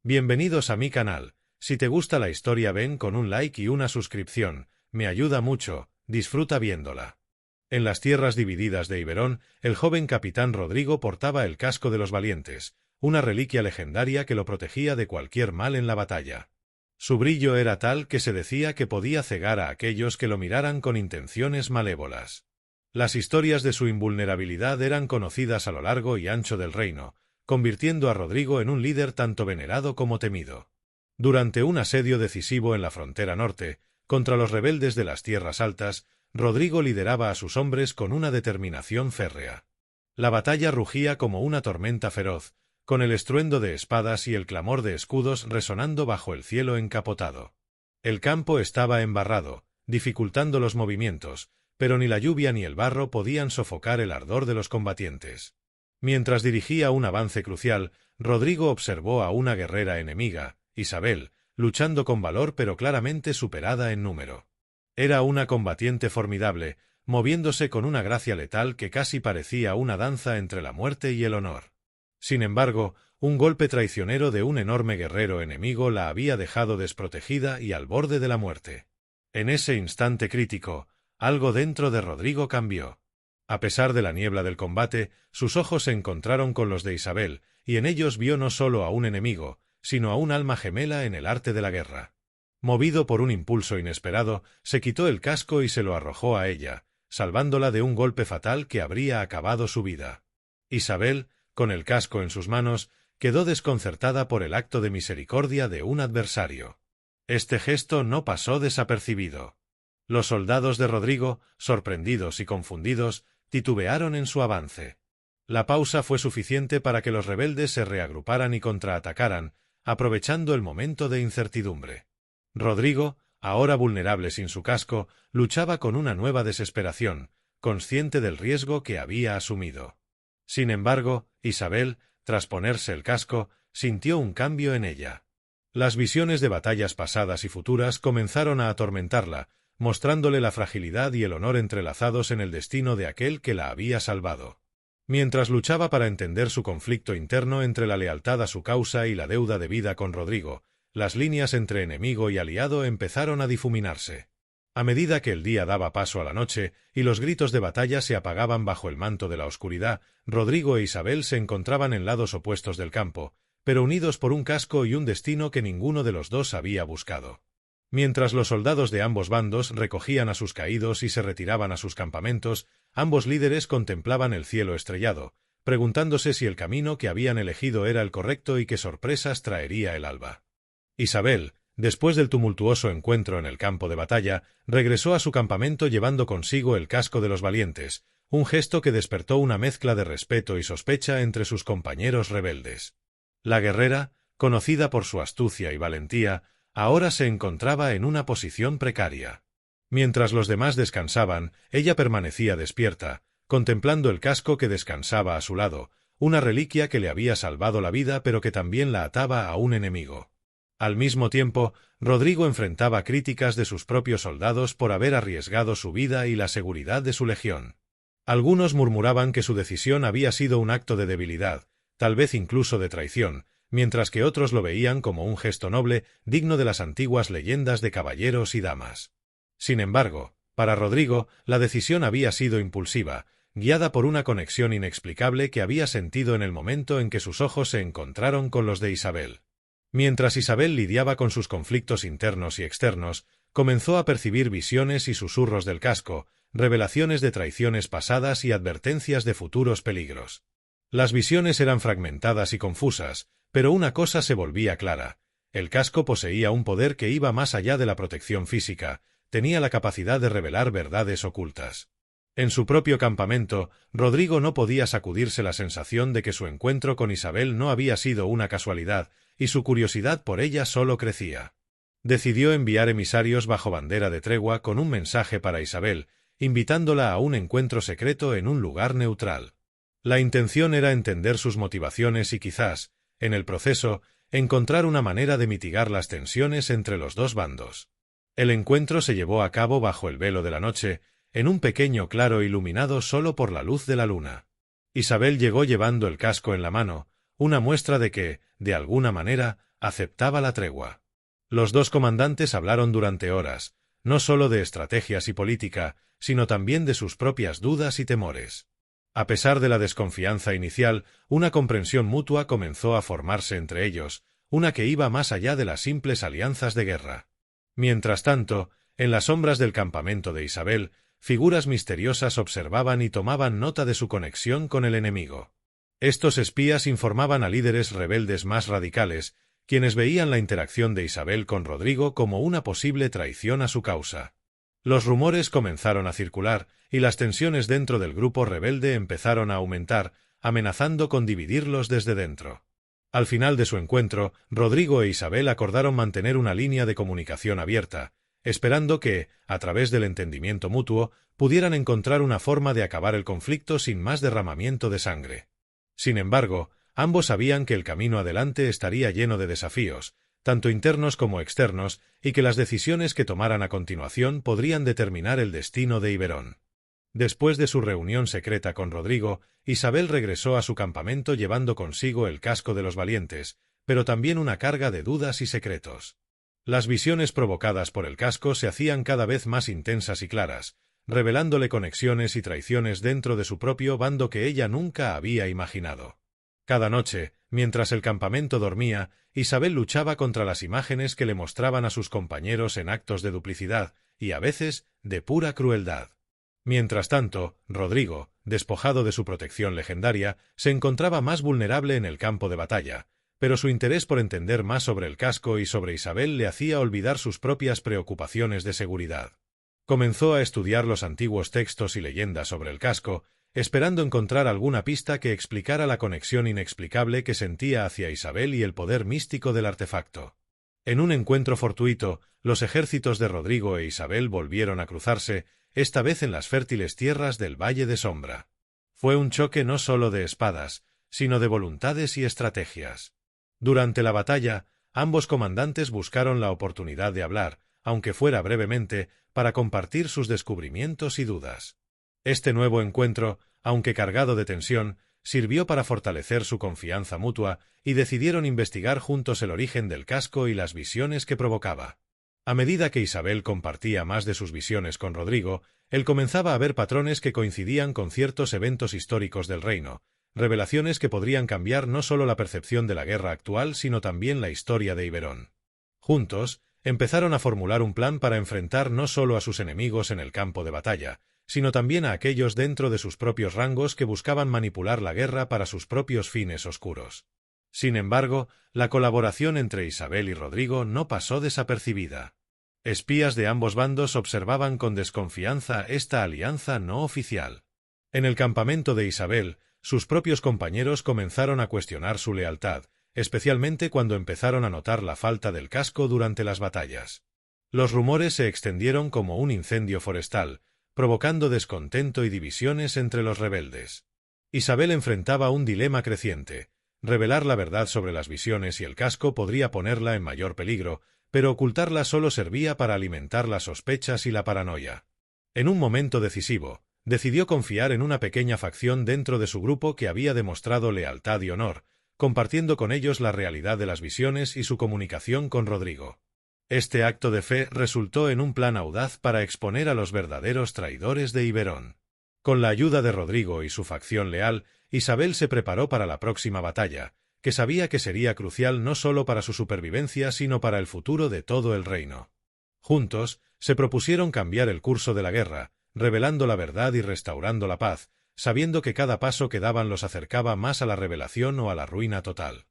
Bienvenidos a mi canal. Si te gusta la historia ven con un like y una suscripción, me ayuda mucho, disfruta viéndola. En las tierras divididas de Iberón, el joven capitán Rodrigo portaba el casco de los valientes, una reliquia legendaria que lo protegía de cualquier mal en la batalla. Su brillo era tal que se decía que podía cegar a aquellos que lo miraran con intenciones malévolas. Las historias de su invulnerabilidad eran conocidas a lo largo y ancho del reino, convirtiendo a Rodrigo en un líder tanto venerado como temido. Durante un asedio decisivo en la frontera norte, contra los rebeldes de las Tierras Altas, Rodrigo lideraba a sus hombres con una determinación férrea. La batalla rugía como una tormenta feroz, con el estruendo de espadas y el clamor de escudos resonando bajo el cielo encapotado. El campo estaba embarrado, dificultando los movimientos, pero ni la lluvia ni el barro podían sofocar el ardor de los combatientes. Mientras dirigía un avance crucial, Rodrigo observó a una guerrera enemiga, Isabel, luchando con valor pero claramente superada en número. Era una combatiente formidable, moviéndose con una gracia letal que casi parecía una danza entre la muerte y el honor. Sin embargo, un golpe traicionero de un enorme guerrero enemigo la había dejado desprotegida y al borde de la muerte. En ese instante crítico, algo dentro de Rodrigo cambió. A pesar de la niebla del combate, sus ojos se encontraron con los de Isabel, y en ellos vio no solo a un enemigo, sino a un alma gemela en el arte de la guerra. Movido por un impulso inesperado, se quitó el casco y se lo arrojó a ella, salvándola de un golpe fatal que habría acabado su vida. Isabel, con el casco en sus manos, quedó desconcertada por el acto de misericordia de un adversario. Este gesto no pasó desapercibido. Los soldados de Rodrigo, sorprendidos y confundidos, titubearon en su avance. La pausa fue suficiente para que los rebeldes se reagruparan y contraatacaran, aprovechando el momento de incertidumbre. Rodrigo, ahora vulnerable sin su casco, luchaba con una nueva desesperación, consciente del riesgo que había asumido. Sin embargo, Isabel, tras ponerse el casco, sintió un cambio en ella. Las visiones de batallas pasadas y futuras comenzaron a atormentarla, mostrándole la fragilidad y el honor entrelazados en el destino de aquel que la había salvado. Mientras luchaba para entender su conflicto interno entre la lealtad a su causa y la deuda debida con Rodrigo, las líneas entre enemigo y aliado empezaron a difuminarse. A medida que el día daba paso a la noche y los gritos de batalla se apagaban bajo el manto de la oscuridad, Rodrigo e Isabel se encontraban en lados opuestos del campo, pero unidos por un casco y un destino que ninguno de los dos había buscado. Mientras los soldados de ambos bandos recogían a sus caídos y se retiraban a sus campamentos, ambos líderes contemplaban el cielo estrellado, preguntándose si el camino que habían elegido era el correcto y qué sorpresas traería el alba. Isabel, después del tumultuoso encuentro en el campo de batalla, regresó a su campamento llevando consigo el casco de los valientes, un gesto que despertó una mezcla de respeto y sospecha entre sus compañeros rebeldes. La guerrera, conocida por su astucia y valentía, ahora se encontraba en una posición precaria. Mientras los demás descansaban, ella permanecía despierta, contemplando el casco que descansaba a su lado, una reliquia que le había salvado la vida pero que también la ataba a un enemigo. Al mismo tiempo, Rodrigo enfrentaba críticas de sus propios soldados por haber arriesgado su vida y la seguridad de su legión. Algunos murmuraban que su decisión había sido un acto de debilidad, tal vez incluso de traición, mientras que otros lo veían como un gesto noble, digno de las antiguas leyendas de caballeros y damas. Sin embargo, para Rodrigo, la decisión había sido impulsiva, guiada por una conexión inexplicable que había sentido en el momento en que sus ojos se encontraron con los de Isabel. Mientras Isabel lidiaba con sus conflictos internos y externos, comenzó a percibir visiones y susurros del casco, revelaciones de traiciones pasadas y advertencias de futuros peligros. Las visiones eran fragmentadas y confusas, pero una cosa se volvía clara: el casco poseía un poder que iba más allá de la protección física, tenía la capacidad de revelar verdades ocultas. En su propio campamento, Rodrigo no podía sacudirse la sensación de que su encuentro con Isabel no había sido una casualidad, y su curiosidad por ella solo crecía. Decidió enviar emisarios bajo bandera de tregua con un mensaje para Isabel, invitándola a un encuentro secreto en un lugar neutral. La intención era entender sus motivaciones y quizás, en el proceso, encontrar una manera de mitigar las tensiones entre los dos bandos. El encuentro se llevó a cabo bajo el velo de la noche, en un pequeño claro iluminado solo por la luz de la luna. Isabel llegó llevando el casco en la mano, una muestra de que, de alguna manera, aceptaba la tregua. Los dos comandantes hablaron durante horas, no solo de estrategias y política, sino también de sus propias dudas y temores. A pesar de la desconfianza inicial, una comprensión mutua comenzó a formarse entre ellos, una que iba más allá de las simples alianzas de guerra. Mientras tanto, en las sombras del campamento de Isabel, figuras misteriosas observaban y tomaban nota de su conexión con el enemigo. Estos espías informaban a líderes rebeldes más radicales, quienes veían la interacción de Isabel con Rodrigo como una posible traición a su causa. Los rumores comenzaron a circular, y las tensiones dentro del grupo rebelde empezaron a aumentar, amenazando con dividirlos desde dentro. Al final de su encuentro, Rodrigo e Isabel acordaron mantener una línea de comunicación abierta, esperando que, a través del entendimiento mutuo, pudieran encontrar una forma de acabar el conflicto sin más derramamiento de sangre. Sin embargo, ambos sabían que el camino adelante estaría lleno de desafíos, tanto internos como externos, y que las decisiones que tomaran a continuación podrían determinar el destino de Iberón. Después de su reunión secreta con Rodrigo, Isabel regresó a su campamento llevando consigo el casco de los valientes, pero también una carga de dudas y secretos. Las visiones provocadas por el casco se hacían cada vez más intensas y claras, revelándole conexiones y traiciones dentro de su propio bando que ella nunca había imaginado. Cada noche, mientras el campamento dormía, Isabel luchaba contra las imágenes que le mostraban a sus compañeros en actos de duplicidad y, a veces, de pura crueldad. Mientras tanto, Rodrigo, despojado de su protección legendaria, se encontraba más vulnerable en el campo de batalla, pero su interés por entender más sobre el casco y sobre Isabel le hacía olvidar sus propias preocupaciones de seguridad. Comenzó a estudiar los antiguos textos y leyendas sobre el casco, esperando encontrar alguna pista que explicara la conexión inexplicable que sentía hacia Isabel y el poder místico del artefacto. En un encuentro fortuito, los ejércitos de Rodrigo e Isabel volvieron a cruzarse, esta vez en las fértiles tierras del Valle de Sombra. Fue un choque no solo de espadas, sino de voluntades y estrategias. Durante la batalla, ambos comandantes buscaron la oportunidad de hablar, aunque fuera brevemente, para compartir sus descubrimientos y dudas. Este nuevo encuentro, aunque cargado de tensión, sirvió para fortalecer su confianza mutua y decidieron investigar juntos el origen del casco y las visiones que provocaba. A medida que Isabel compartía más de sus visiones con Rodrigo, él comenzaba a ver patrones que coincidían con ciertos eventos históricos del reino, revelaciones que podrían cambiar no solo la percepción de la guerra actual, sino también la historia de Iberón. Juntos, empezaron a formular un plan para enfrentar no solo a sus enemigos en el campo de batalla, sino también a aquellos dentro de sus propios rangos que buscaban manipular la guerra para sus propios fines oscuros. Sin embargo, la colaboración entre Isabel y Rodrigo no pasó desapercibida. Espías de ambos bandos observaban con desconfianza esta alianza no oficial. En el campamento de Isabel, sus propios compañeros comenzaron a cuestionar su lealtad, especialmente cuando empezaron a notar la falta del casco durante las batallas. Los rumores se extendieron como un incendio forestal, provocando descontento y divisiones entre los rebeldes. Isabel enfrentaba un dilema creciente. Revelar la verdad sobre las visiones y el casco podría ponerla en mayor peligro, pero ocultarla solo servía para alimentar las sospechas y la paranoia. En un momento decisivo, decidió confiar en una pequeña facción dentro de su grupo que había demostrado lealtad y honor, compartiendo con ellos la realidad de las visiones y su comunicación con Rodrigo. Este acto de fe resultó en un plan audaz para exponer a los verdaderos traidores de Iberón. Con la ayuda de Rodrigo y su facción leal, Isabel se preparó para la próxima batalla, que sabía que sería crucial no solo para su supervivencia sino para el futuro de todo el reino. Juntos, se propusieron cambiar el curso de la guerra, revelando la verdad y restaurando la paz, sabiendo que cada paso que daban los acercaba más a la revelación o a la ruina total.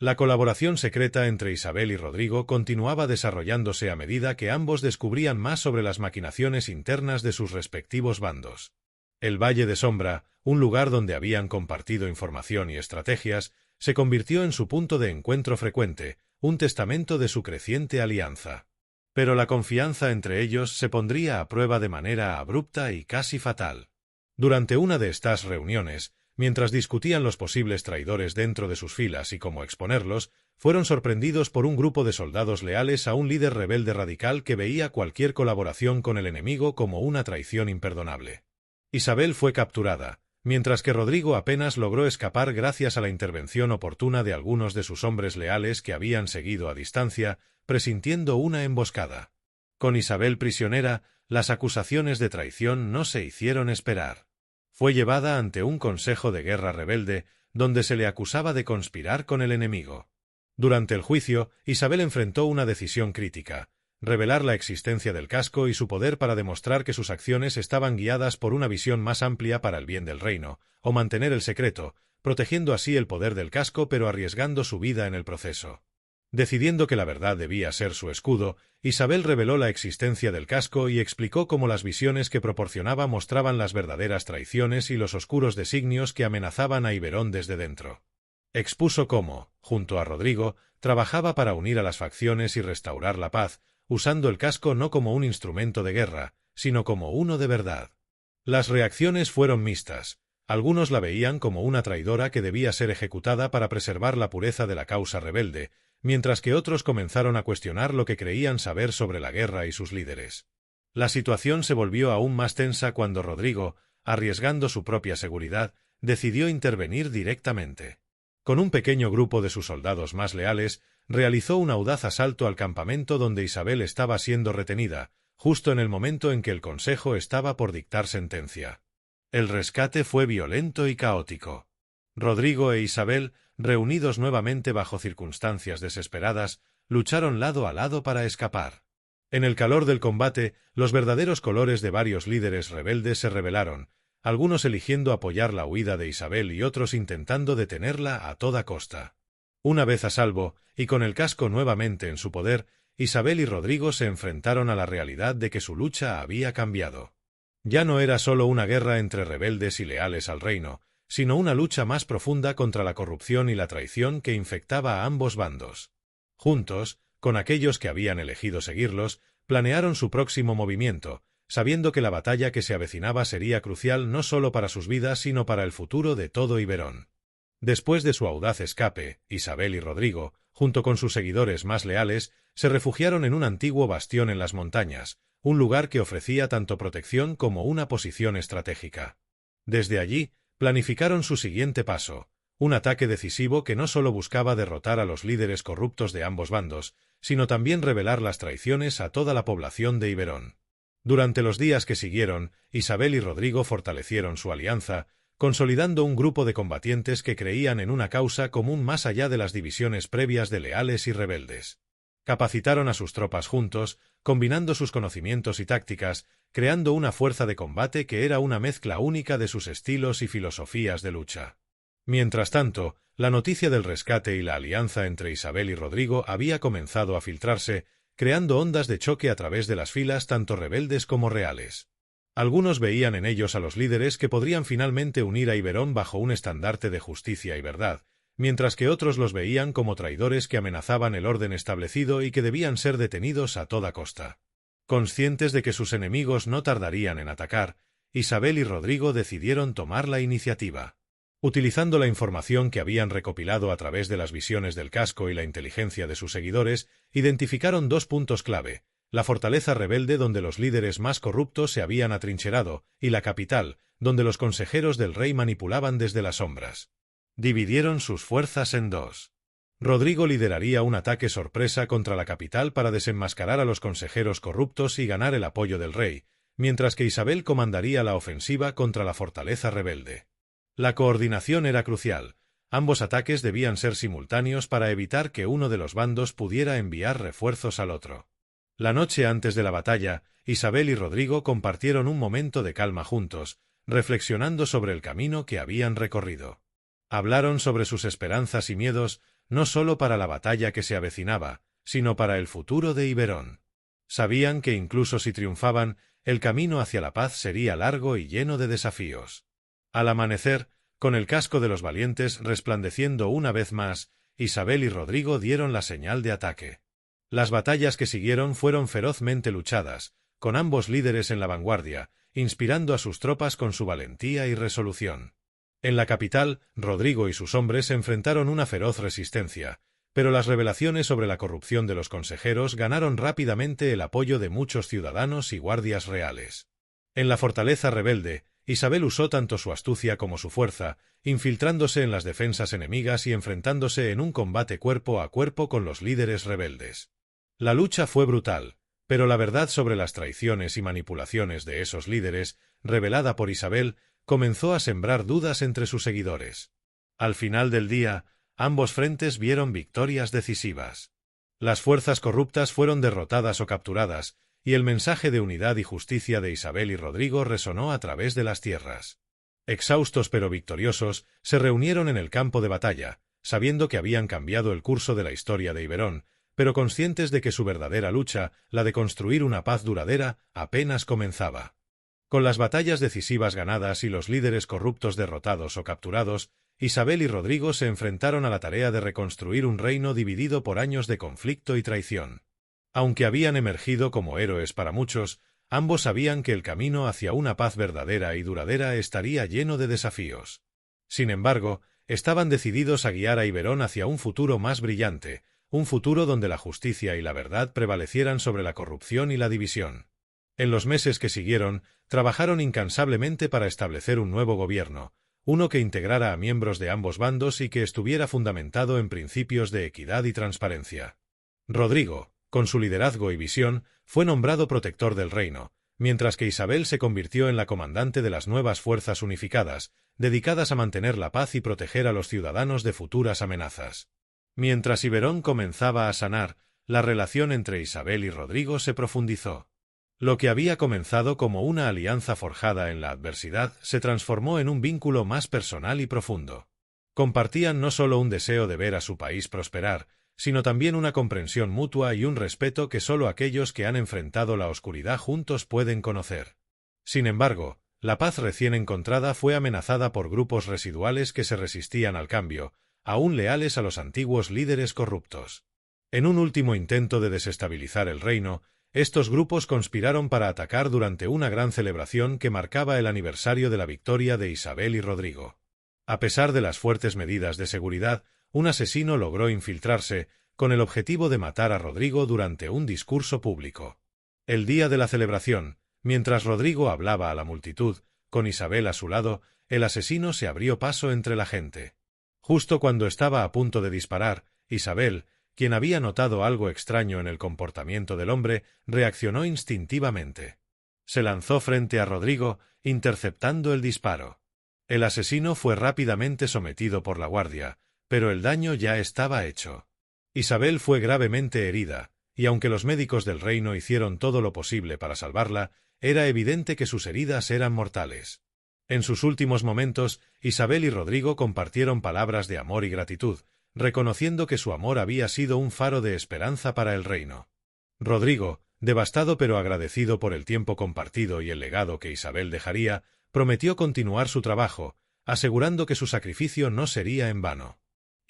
La colaboración secreta entre Isabel y Rodrigo continuaba desarrollándose a medida que ambos descubrían más sobre las maquinaciones internas de sus respectivos bandos. El Valle de Sombra, un lugar donde habían compartido información y estrategias, se convirtió en su punto de encuentro frecuente, un testamento de su creciente alianza. Pero la confianza entre ellos se pondría a prueba de manera abrupta y casi fatal. Durante una de estas reuniones, mientras discutían los posibles traidores dentro de sus filas y cómo exponerlos, fueron sorprendidos por un grupo de soldados leales a un líder rebelde radical que veía cualquier colaboración con el enemigo como una traición imperdonable. Isabel fue capturada, mientras que Rodrigo apenas logró escapar gracias a la intervención oportuna de algunos de sus hombres leales que habían seguido a distancia, presintiendo una emboscada. Con Isabel prisionera, las acusaciones de traición no se hicieron esperar. Fue llevada ante un consejo de guerra rebelde, donde se le acusaba de conspirar con el enemigo. Durante el juicio, Isabel enfrentó una decisión crítica: revelar la existencia del casco y su poder para demostrar que sus acciones estaban guiadas por una visión más amplia para el bien del reino, o mantener el secreto, protegiendo así el poder del casco pero arriesgando su vida en el proceso. Decidiendo que la verdad debía ser su escudo, Isabel reveló la existencia del casco y explicó cómo las visiones que proporcionaba mostraban las verdaderas traiciones y los oscuros designios que amenazaban a Iberón desde dentro. Expuso cómo, junto a Rodrigo, trabajaba para unir a las facciones y restaurar la paz, usando el casco no como un instrumento de guerra, sino como uno de verdad. Las reacciones fueron mixtas. Algunos la veían como una traidora que debía ser ejecutada para preservar la pureza de la causa rebelde, mientras que otros comenzaron a cuestionar lo que creían saber sobre la guerra y sus líderes. La situación se volvió aún más tensa cuando Rodrigo, arriesgando su propia seguridad, decidió intervenir directamente. Con un pequeño grupo de sus soldados más leales, realizó un audaz asalto al campamento donde Isabel estaba siendo retenida, justo en el momento en que el consejo estaba por dictar sentencia. El rescate fue violento y caótico. Rodrigo e Isabel, reunidos nuevamente bajo circunstancias desesperadas, lucharon lado a lado para escapar. En el calor del combate, los verdaderos colores de varios líderes rebeldes se revelaron, algunos eligiendo apoyar la huida de Isabel y otros intentando detenerla a toda costa. Una vez a salvo, y con el casco nuevamente en su poder, Isabel y Rodrigo se enfrentaron a la realidad de que su lucha había cambiado. Ya no era solo una guerra entre rebeldes y leales al reino, sino una lucha más profunda contra la corrupción y la traición que infectaba a ambos bandos. Juntos, con aquellos que habían elegido seguirlos, planearon su próximo movimiento, sabiendo que la batalla que se avecinaba sería crucial no solo para sus vidas sino para el futuro de todo Iberón. Después de su audaz escape, Isabel y Rodrigo, junto con sus seguidores más leales, se refugiaron en un antiguo bastión en las montañas, un lugar que ofrecía tanto protección como una posición estratégica. Desde allí, planificaron su siguiente paso, un ataque decisivo que no solo buscaba derrotar a los líderes corruptos de ambos bandos, sino también revelar las traiciones a toda la población de Iberón. Durante los días que siguieron, Isabel y Rodrigo fortalecieron su alianza, consolidando un grupo de combatientes que creían en una causa común más allá de las divisiones previas de leales y rebeldes. Capacitaron a sus tropas juntos, combinando sus conocimientos y tácticas, creando una fuerza de combate que era una mezcla única de sus estilos y filosofías de lucha. Mientras tanto, la noticia del rescate y la alianza entre Isabel y Rodrigo había comenzado a filtrarse, creando ondas de choque a través de las filas tanto rebeldes como reales. Algunos veían en ellos a los líderes que podrían finalmente unir a Iberón bajo un estandarte de justicia y verdad, mientras que otros los veían como traidores que amenazaban el orden establecido y que debían ser detenidos a toda costa. Conscientes de que sus enemigos no tardarían en atacar, Isabel y Rodrigo decidieron tomar la iniciativa. Utilizando la información que habían recopilado a través de las visiones del casco y la inteligencia de sus seguidores, identificaron dos puntos clave: la fortaleza rebelde donde los líderes más corruptos se habían atrincherado, y la capital, donde los consejeros del rey manipulaban desde las sombras. Dividieron sus fuerzas en dos. Rodrigo lideraría un ataque sorpresa contra la capital para desenmascarar a los consejeros corruptos y ganar el apoyo del rey, mientras que Isabel comandaría la ofensiva contra la fortaleza rebelde. La coordinación era crucial. Ambos ataques debían ser simultáneos para evitar que uno de los bandos pudiera enviar refuerzos al otro. La noche antes de la batalla, Isabel y Rodrigo compartieron un momento de calma juntos, reflexionando sobre el camino que habían recorrido. Hablaron sobre sus esperanzas y miedos, no solo para la batalla que se avecinaba, sino para el futuro de Iberón. Sabían que incluso si triunfaban, el camino hacia la paz sería largo y lleno de desafíos. Al amanecer, con el casco de los valientes resplandeciendo una vez más, Isabel y Rodrigo dieron la señal de ataque. Las batallas que siguieron fueron ferozmente luchadas, con ambos líderes en la vanguardia, inspirando a sus tropas con su valentía y resolución. En la capital, Rodrigo y sus hombres enfrentaron una feroz resistencia, pero las revelaciones sobre la corrupción de los consejeros ganaron rápidamente el apoyo de muchos ciudadanos y guardias reales. En la fortaleza rebelde, Isabel usó tanto su astucia como su fuerza, infiltrándose en las defensas enemigas y enfrentándose en un combate cuerpo a cuerpo con los líderes rebeldes. La lucha fue brutal, pero la verdad sobre las traiciones y manipulaciones de esos líderes, revelada por Isabel, comenzó a sembrar dudas entre sus seguidores. Al final del día, ambos frentes vieron victorias decisivas. Las fuerzas corruptas fueron derrotadas o capturadas, y el mensaje de unidad y justicia de Isabel y Rodrigo resonó a través de las tierras. Exhaustos pero victoriosos, se reunieron en el campo de batalla, sabiendo que habían cambiado el curso de la historia de Iberón, pero conscientes de que su verdadera lucha, la de construir una paz duradera, apenas comenzaba. Con las batallas decisivas ganadas y los líderes corruptos derrotados o capturados, Isabel y Rodrigo se enfrentaron a la tarea de reconstruir un reino dividido por años de conflicto y traición. Aunque habían emergido como héroes para muchos, ambos sabían que el camino hacia una paz verdadera y duradera estaría lleno de desafíos. Sin embargo, estaban decididos a guiar a Iberón hacia un futuro más brillante, un futuro donde la justicia y la verdad prevalecieran sobre la corrupción y la división. En los meses que siguieron, trabajaron incansablemente para establecer un nuevo gobierno, uno que integrara a miembros de ambos bandos y que estuviera fundamentado en principios de equidad y transparencia. Rodrigo, con su liderazgo y visión, fue nombrado protector del reino, mientras que Isabel se convirtió en la comandante de las nuevas fuerzas unificadas, dedicadas a mantener la paz y proteger a los ciudadanos de futuras amenazas. Mientras Iberón comenzaba a sanar, la relación entre Isabel y Rodrigo se profundizó. Lo que había comenzado como una alianza forjada en la adversidad se transformó en un vínculo más personal y profundo. Compartían no solo un deseo de ver a su país prosperar, sino también una comprensión mutua y un respeto que solo aquellos que han enfrentado la oscuridad juntos pueden conocer. Sin embargo, la paz recién encontrada fue amenazada por grupos residuales que se resistían al cambio, aún leales a los antiguos líderes corruptos. En un último intento de desestabilizar el reino, estos grupos conspiraron para atacar durante una gran celebración que marcaba el aniversario de la victoria de Isabel y Rodrigo. A pesar de las fuertes medidas de seguridad, un asesino logró infiltrarse, con el objetivo de matar a Rodrigo durante un discurso público. El día de la celebración, mientras Rodrigo hablaba a la multitud, con Isabel a su lado, el asesino se abrió paso entre la gente. Justo cuando estaba a punto de disparar, Isabel, quien había notado algo extraño en el comportamiento del hombre, reaccionó instintivamente. Se lanzó frente a Rodrigo, interceptando el disparo. El asesino fue rápidamente sometido por la guardia, pero el daño ya estaba hecho. Isabel fue gravemente herida, y aunque los médicos del reino hicieron todo lo posible para salvarla, era evidente que sus heridas eran mortales. En sus últimos momentos, Isabel y Rodrigo compartieron palabras de amor y gratitud, reconociendo que su amor había sido un faro de esperanza para el reino. Rodrigo, devastado pero agradecido por el tiempo compartido y el legado que Isabel dejaría, prometió continuar su trabajo, asegurando que su sacrificio no sería en vano.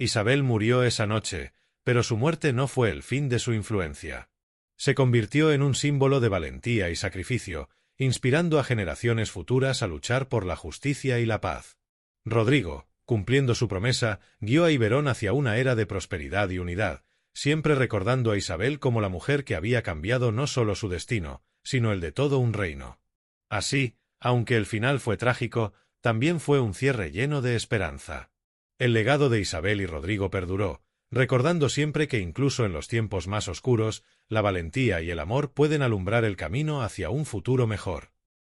Isabel murió esa noche, pero su muerte no fue el fin de su influencia. Se convirtió en un símbolo de valentía y sacrificio, inspirando a generaciones futuras a luchar por la justicia y la paz. Rodrigo, cumpliendo su promesa, guió a Iberón hacia una era de prosperidad y unidad, siempre recordando a Isabel como la mujer que había cambiado no solo su destino, sino el de todo un reino. Así, aunque el final fue trágico, también fue un cierre lleno de esperanza. El legado de Isabel y Rodrigo perduró, recordando siempre que incluso en los tiempos más oscuros, la valentía y el amor pueden alumbrar el camino hacia un futuro mejor.